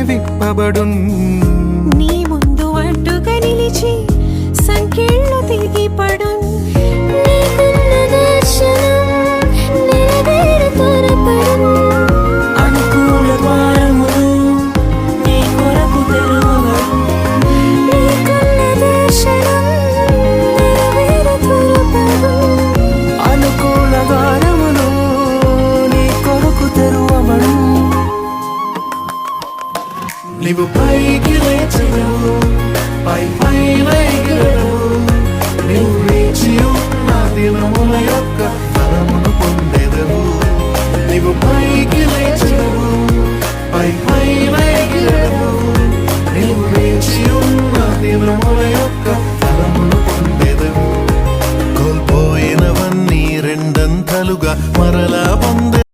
విప్పబడున్. నీ ముందు అడ్డుగా నిలిచి సంఖ్యలు తిరిగి పడున్. అనుకూల ద్వారములు నీ కొరకు తెరవబడును. అనుకూల ద్వారములు నీ కొరకు తెరువబడును. నీవు పైకి లేచెదవు, పైన ఎగిరెదవు. నీవు లేచి ఉన్న దినముల యొక్క ఫలమును పొందెదవు. నీవు